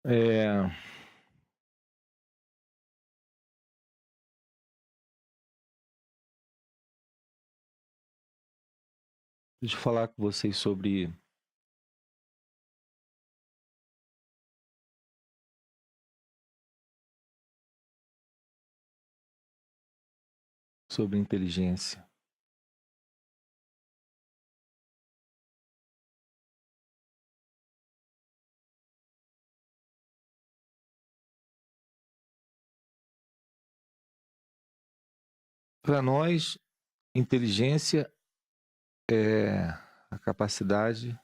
Eh, Deixa eu falar com vocês sobre inteligência. Para nós, inteligência é a capacidade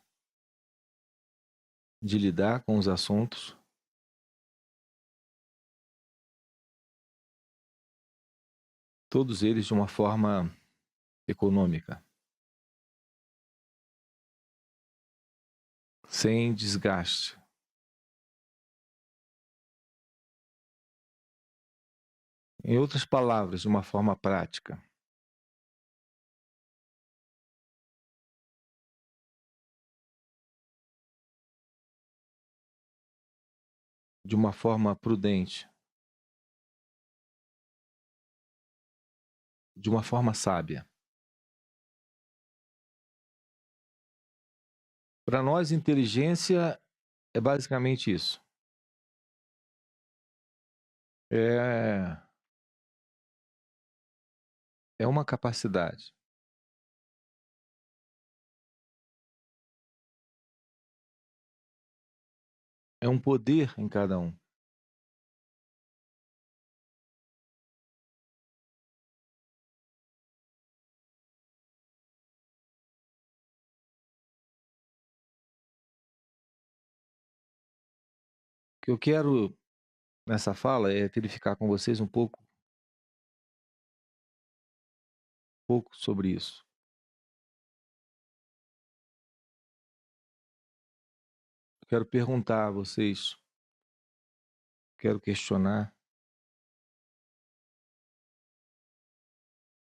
de lidar com os assuntos, todos eles de uma forma econômica, sem desgaste. Em outras palavras, de uma forma prática, de uma forma prudente, de uma forma sábia. Para nós, inteligência é basicamente isso. É, é uma capacidade, é um poder em cada um. O que eu quero nessa fala é verificar com vocês pouco sobre isso. Quero perguntar a vocês, quero questionar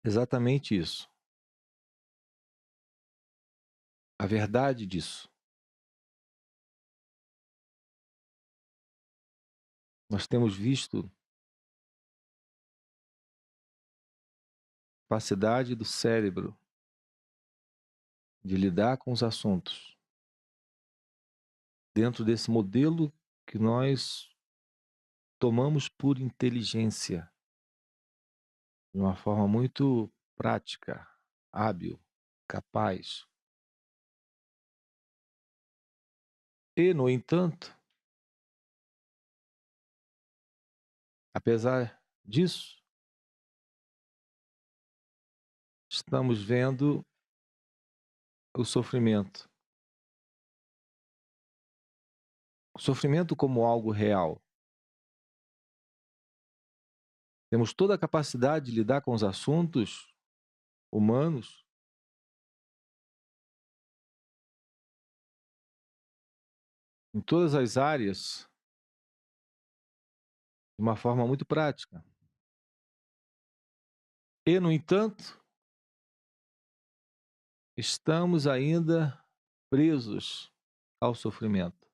exatamente isso, a verdade disso. Nós temos visto a capacidade do cérebro de lidar com os assuntos dentro desse modelo que nós tomamos por inteligência, de uma forma muito prática, hábil, capaz. E, no entanto, apesar disso, estamos vendo o sofrimento. O sofrimento como algo real. Temos toda a capacidade de lidar com os assuntos humanos em todas as áreas de uma forma muito prática. E, no entanto, estamos ainda presos ao sofrimento.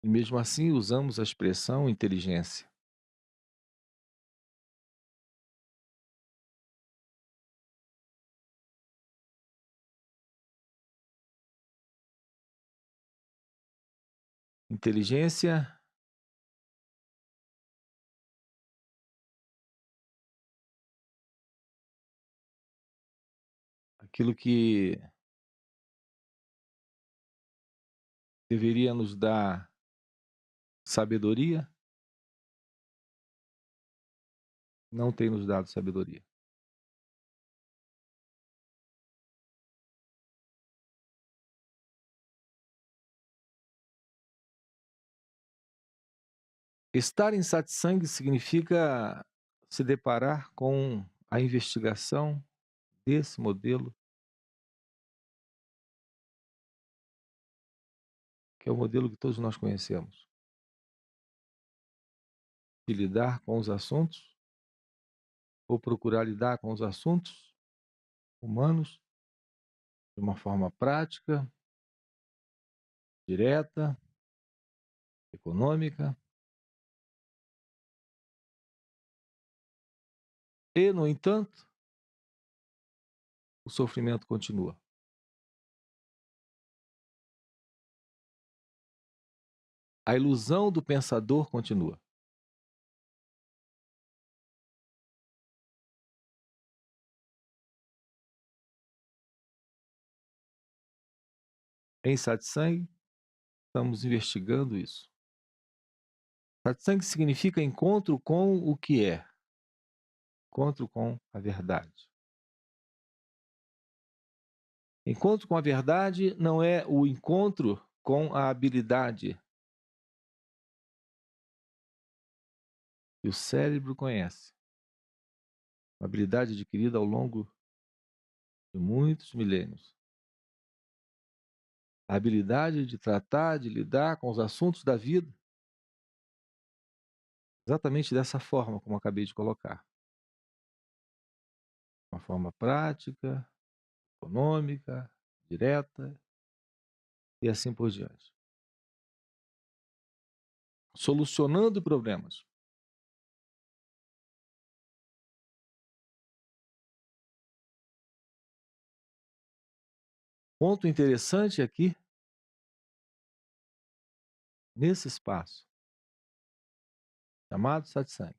E mesmo assim usamos a expressão inteligência. Inteligência, aquilo que deveria nos dar sabedoria, não tem nos dado sabedoria. Estar em satsang significa se deparar com a investigação desse modelo, que é o modelo que todos nós conhecemos, de lidar com os assuntos, ou procurar lidar com os assuntos humanos de uma forma prática, direta, econômica, e, no entanto, o sofrimento continua. A ilusão do pensador continua. Em satsang, estamos investigando isso. Satsang significa encontro com o que é, encontro com a verdade. Encontro com a verdade não é o encontro com a habilidade que o cérebro conhece, uma habilidade adquirida ao longo de muitos milênios. A habilidade de tratar, de lidar com os assuntos da vida, exatamente dessa forma como acabei de colocar. Uma forma prática, econômica, direta e assim por diante. Solucionando problemas. Ponto interessante aqui, nesse espaço, chamado satsang,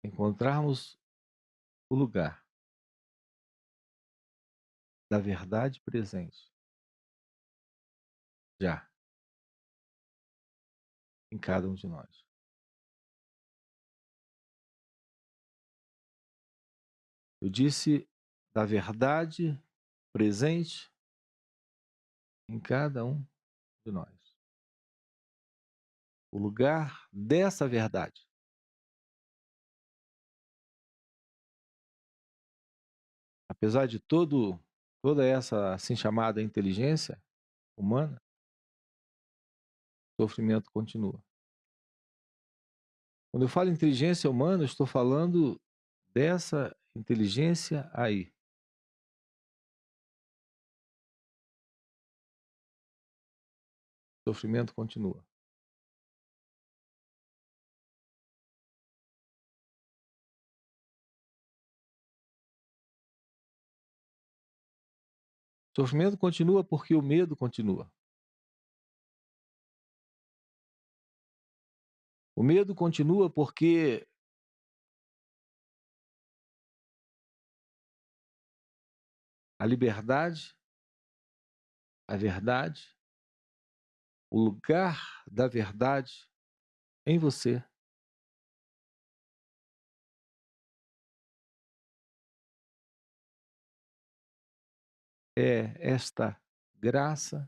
encontrarmos o lugar da verdade presente, já, em cada um de nós. Eu disse da verdade presente em cada um de nós. O lugar dessa verdade. Apesar de toda essa assim chamada inteligência humana, o sofrimento continua. Quando eu falo inteligência humana, eu estou falando dessa inteligência aí. O sofrimento continua. O sofrimento continua porque o medo continua. O medo continua porque a liberdade, a verdade, o lugar da verdade em você é esta graça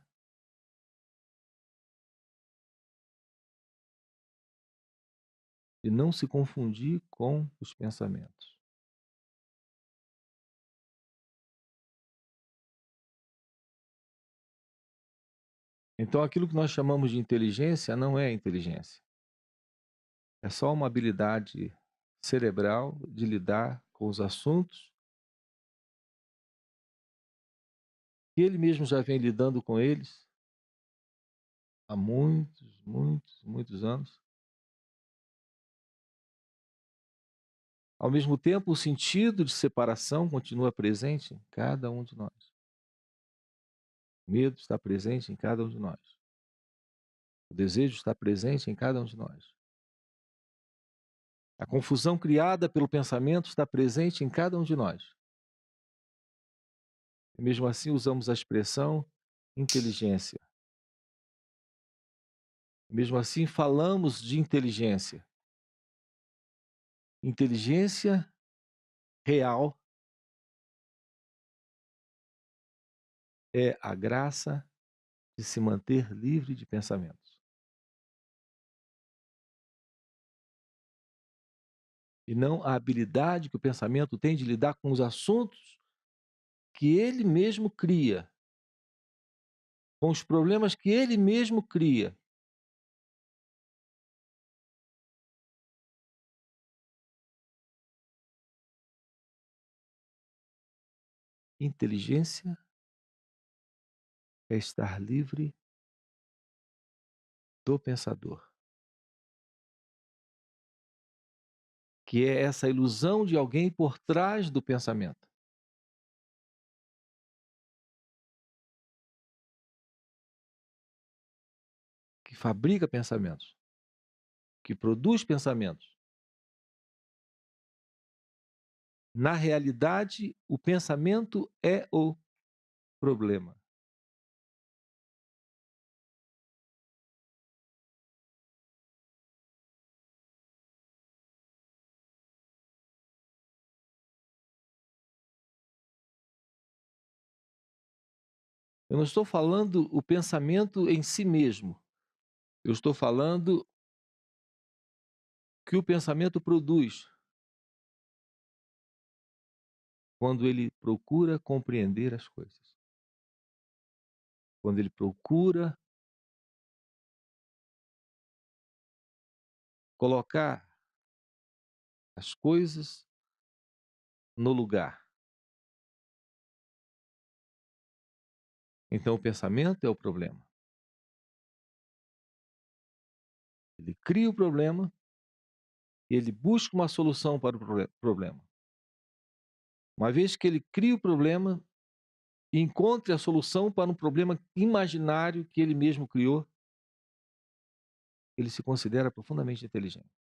de não se confundir com os pensamentos. Então, aquilo que nós chamamos de inteligência não é inteligência. É só uma habilidade cerebral de lidar com os assuntos que ele mesmo já vem lidando com eles há muitos anos. Ao mesmo tempo, o sentido de separação continua presente em cada um de nós. O medo está presente em cada um de nós. O desejo está presente em cada um de nós. A confusão criada pelo pensamento está presente em cada um de nós. E mesmo assim usamos a expressão inteligência. E mesmo assim falamos de inteligência. Inteligência real é a graça de se manter livre de pensamentos. E não a habilidade que o pensamento tem de lidar com os assuntos que ele mesmo cria, com os problemas que ele mesmo cria. Inteligência é estar livre do pensador, que é essa ilusão de alguém por trás do pensamento, que fabrica pensamentos, que produz pensamentos. Na realidade, o pensamento é o problema. Eu não estou falando o pensamento em si mesmo. Eu estou falando que o pensamento produz quando ele procura compreender as coisas. Quando ele procura colocar as coisas no lugar. Então o pensamento é o problema. Ele cria o problema e ele busca uma solução para o problema. Uma vez que ele cria o problema, encontre a solução para um problema imaginário que ele mesmo criou, ele se considera profundamente inteligente.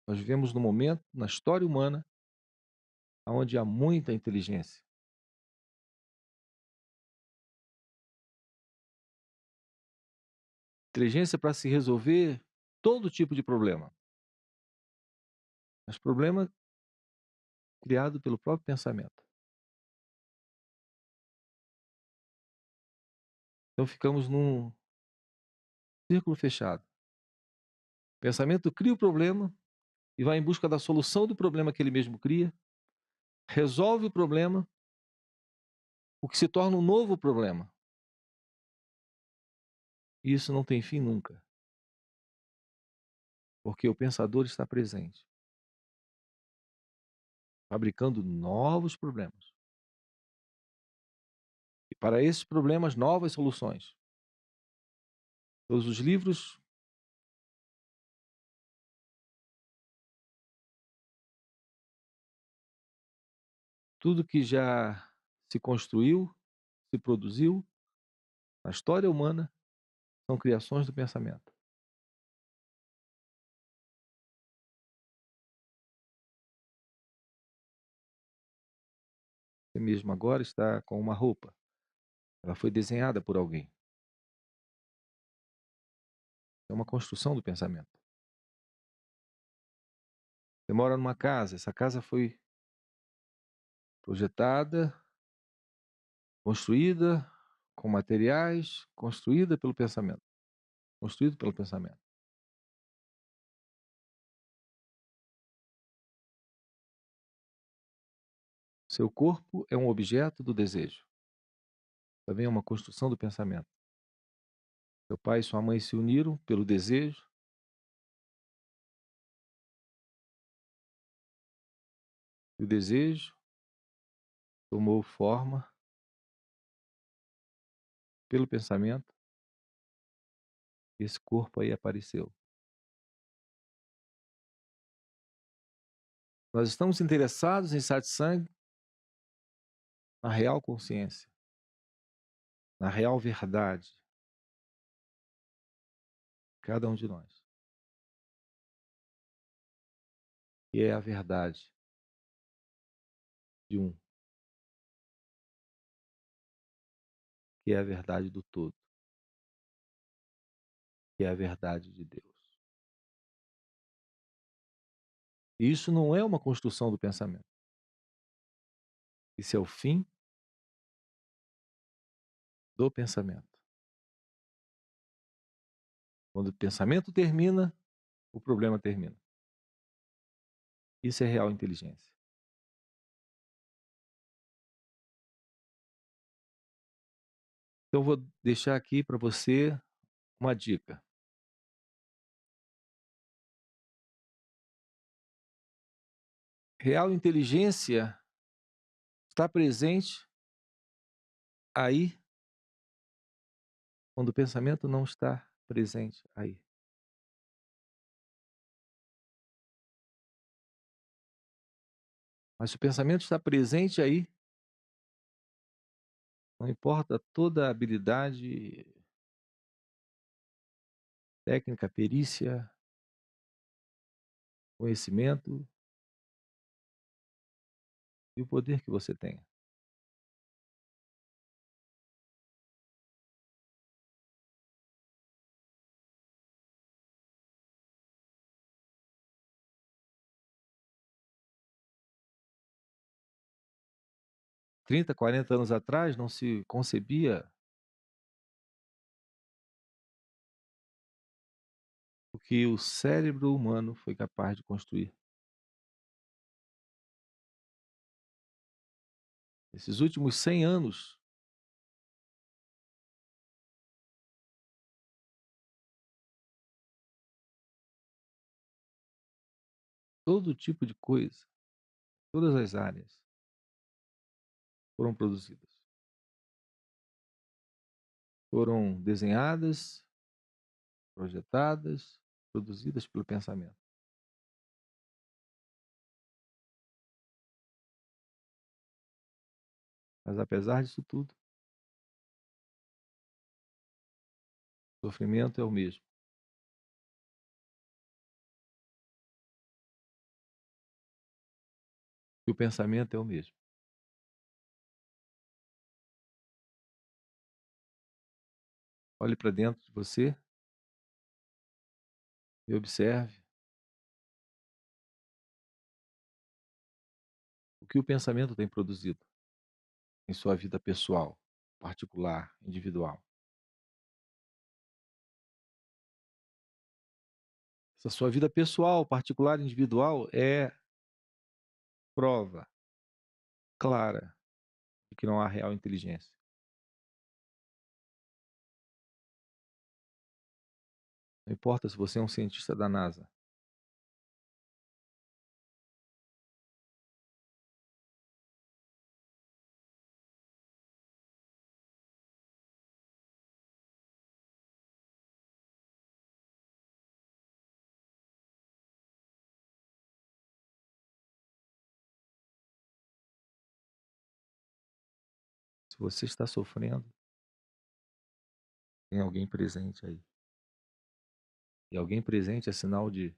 Nós vivemos num momento na história humana onde há muita inteligência. Inteligência para se resolver todo tipo de problema. Mas problema criado pelo próprio pensamento. Então ficamos num círculo fechado. O pensamento cria o problema e vai em busca da solução do problema que ele mesmo cria, resolve o problema, o que se torna um novo problema. E isso não tem fim nunca, porque o pensador está presente, fabricando novos problemas. E para esses problemas, novas soluções. Todos os livros tudo que já se construiu, se produziu na história humana, são criações do pensamento. Você mesmo agora está com uma roupa. Ela foi desenhada por alguém. É uma construção do pensamento. Você mora numa casa, essa casa foi projetada, construída com materiais, construída pelo pensamento. Construído pelo pensamento. Seu corpo é um objeto do desejo. Também é uma construção do pensamento. Seu pai e sua mãe se uniram pelo desejo. E o desejo tomou forma pelo pensamento. E esse corpo aí apareceu. Nós estamos interessados em satsang na real consciência, na real verdade. Cada um de nós. Que é a verdade de um. Que é a verdade do todo. Que é a verdade de Deus. E isso não é uma construção do pensamento. Isso é o fim do pensamento. Quando o pensamento termina, o problema termina. Isso é real inteligência. Então eu vou deixar aqui para você uma dica. Real inteligência está presente aí, quando o pensamento não está presente aí. Mas se o pensamento está presente aí, não importa toda a habilidade, técnica, perícia, conhecimento e o poder que você tenha. 30, 40 anos atrás não se concebia o que o cérebro humano foi capaz de construir. Esses últimos 100 anos, todo tipo de coisa, todas as áreas foram produzidas. Foram desenhadas, projetadas, produzidas pelo pensamento. Mas apesar disso tudo, o sofrimento é o mesmo. E o pensamento é o mesmo. Olhe para dentro de você e observe o que o pensamento tem produzido em sua vida pessoal, particular, individual. Essa sua vida pessoal, particular, individual é prova clara de que não há real inteligência. Não importa se você é um cientista da NASA, se você está sofrendo, tem alguém presente aí. E alguém presente é sinal de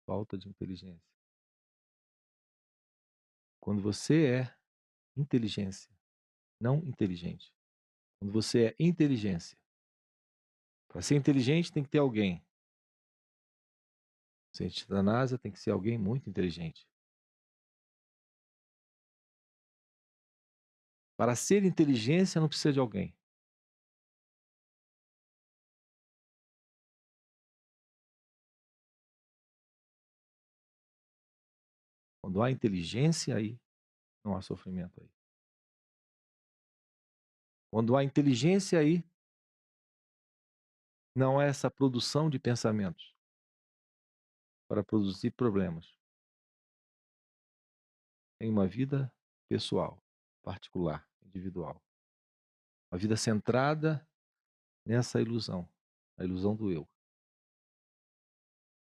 falta de inteligência. Quando você é inteligência, não inteligente. Quando você é inteligência. Para ser inteligente tem que ter alguém. Cientista da NASA tem que ser alguém muito inteligente. Para ser inteligência não precisa de alguém. Quando há inteligência aí, não há sofrimento aí. Quando há inteligência aí, não há essa produção de pensamentos para produzir problemas. Tem uma vida pessoal, particular, individual. Uma vida centrada nessa ilusão, a ilusão do eu.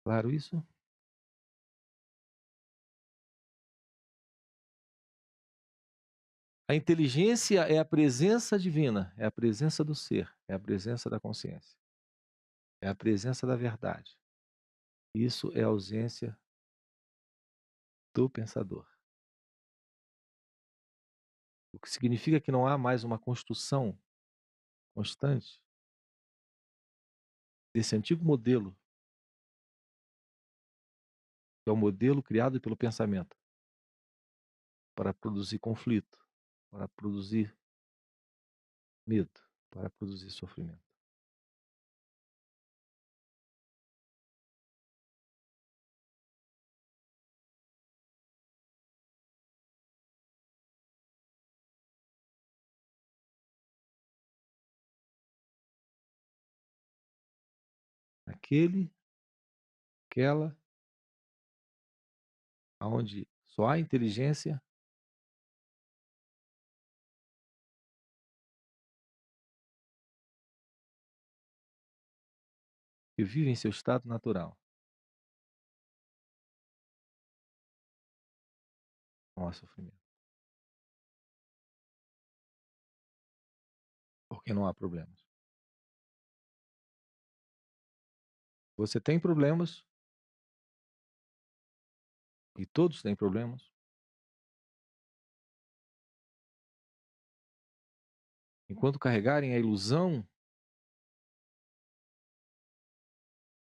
Claro isso? A inteligência é a presença divina, é a presença do ser, é a presença da consciência, é a presença da verdade. Isso é a ausência do pensador. O que significa que não há mais uma construção constante desse antigo modelo, que é o modelo criado pelo pensamento, para produzir conflito, para produzir medo, para produzir sofrimento. Aquele, aquela, aonde só há inteligência, que vive em seu estado natural. Não há sofrimento, porque não há problemas. Você tem problemas, e todos têm problemas, enquanto carregarem a ilusão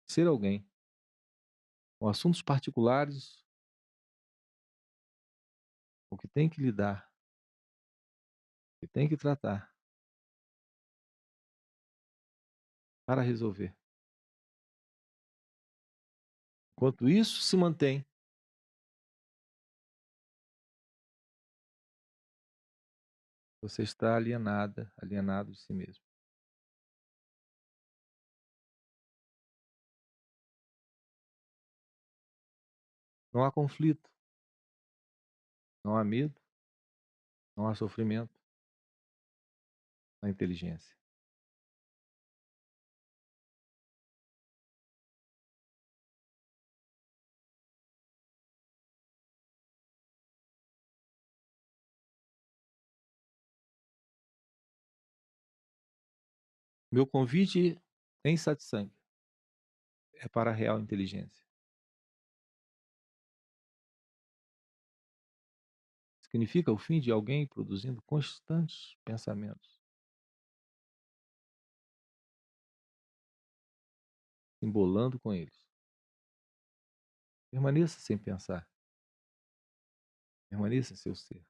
de ser alguém, com assuntos particulares, o que tem que lidar, o que tem que tratar, para resolver. Enquanto isso se mantém, você está alienada, alienado de si mesmo. Não há conflito, não há medo, não há sofrimento na inteligência. Meu convite em satsang é para a real inteligência. Significa o fim de alguém produzindo constantes pensamentos, embolando com eles. Permaneça sem pensar, permaneça em seu ser.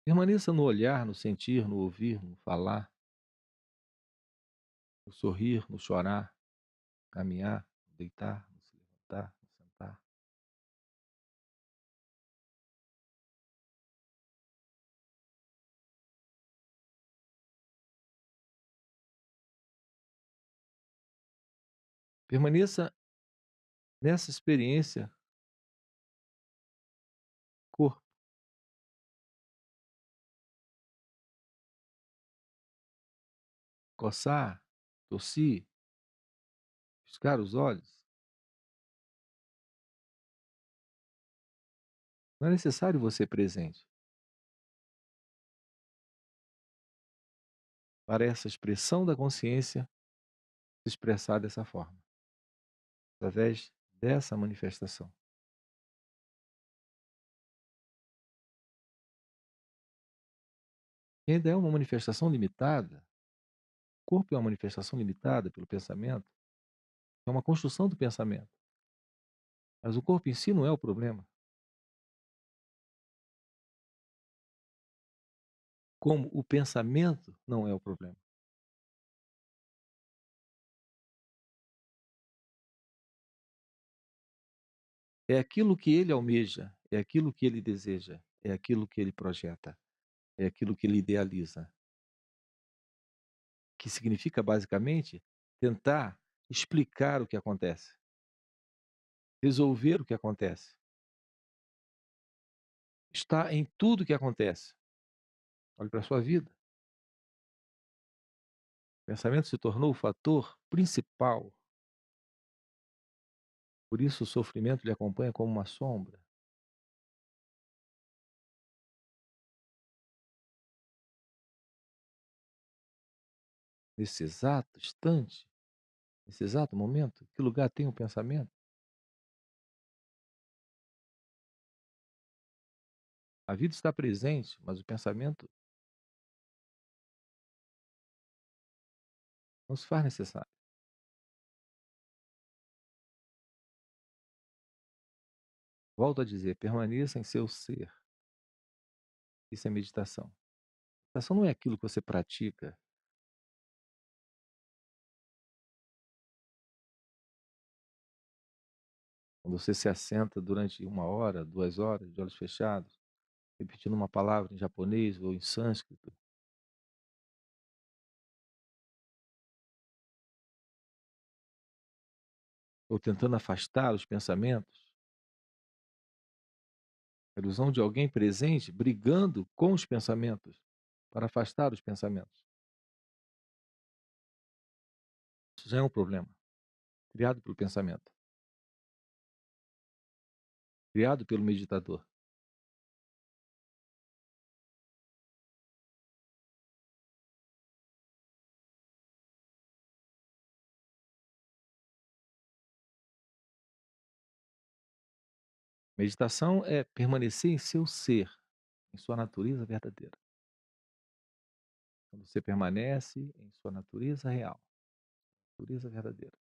Permaneça no olhar, no sentir, no ouvir, no falar, no sorrir, no chorar, caminhar, no deitar, no se levantar, no sentar. Permaneça nessa experiência corpo, coçar, tossir, piscar os olhos. Não é necessário você presente para essa expressão da consciência se expressar dessa forma, através dessa manifestação. E ainda é uma manifestação limitada, o corpo é uma manifestação limitada pelo pensamento, é uma construção do pensamento, mas o corpo em si não é o problema. Como o pensamento não é o problema. É aquilo que ele almeja, é aquilo que ele deseja, é aquilo que ele projeta, é aquilo que ele idealiza, que significa basicamente tentar explicar o que acontece, resolver o que acontece. Está em tudo que acontece. Olhe para a sua vida. O pensamento se tornou o fator principal. Por isso o sofrimento lhe acompanha como uma sombra. Nesse exato instante, nesse exato momento, que lugar tem o pensamento? A vida está presente, mas o pensamento não se faz necessário. Volto a dizer, permaneça em seu ser. Isso é meditação. Meditação não é aquilo que você pratica quando você se assenta durante 1 hora, 2 horas, de olhos fechados, repetindo uma palavra em japonês ou em sânscrito, ou tentando afastar os pensamentos. A ilusão de alguém presente brigando com os pensamentos para afastar os pensamentos. já é um problema, criado pelo pensamento, criado pelo meditador. Meditação é permanecer em seu ser, em sua natureza verdadeira. Quando você permanece em sua natureza real, natureza verdadeira,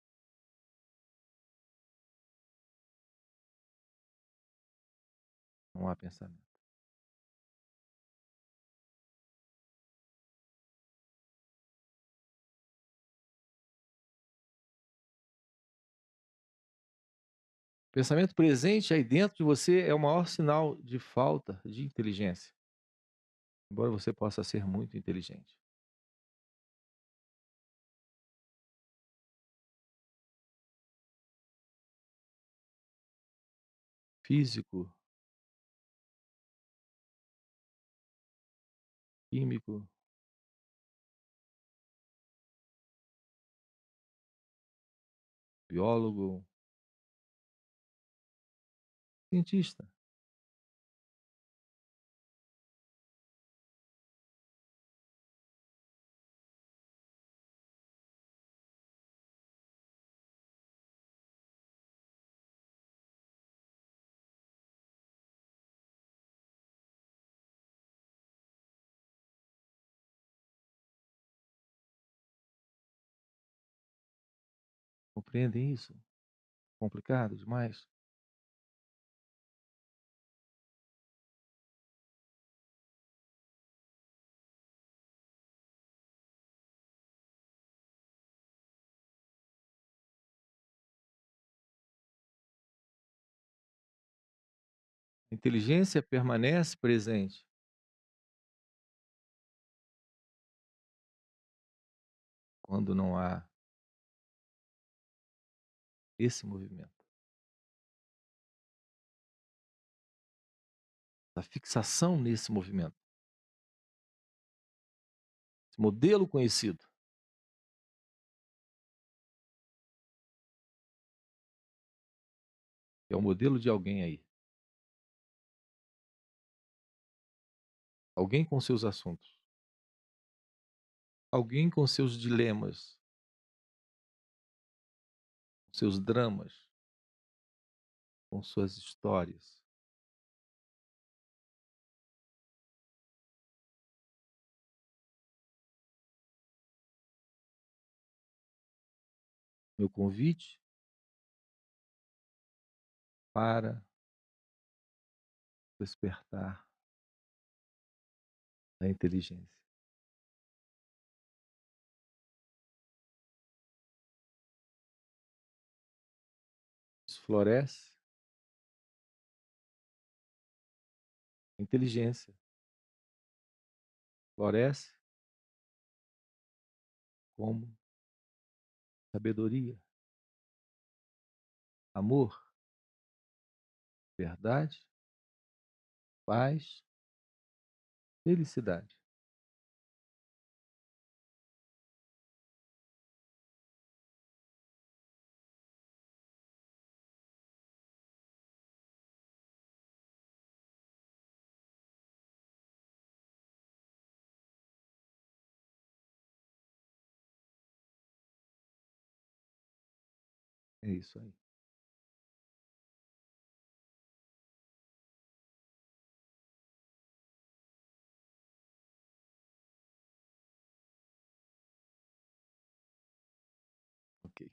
não há pensamento. Pensamento presente aí dentro de você é o maior sinal de falta de inteligência, embora você possa ser muito inteligente. Físico, químico, biólogo, cientista. Compreendem isso? Complicado demais? A inteligência permanece presente quando não há esse movimento, a fixação nesse movimento, esse modelo conhecido, que é o modelo de alguém aí, alguém com seus assuntos, alguém com seus dilemas, seus dramas, com suas histórias. Meu convite para despertar da inteligência. Isso floresce a inteligência, floresce como sabedoria, amor, verdade, paz, felicidade. É isso aí. Ok.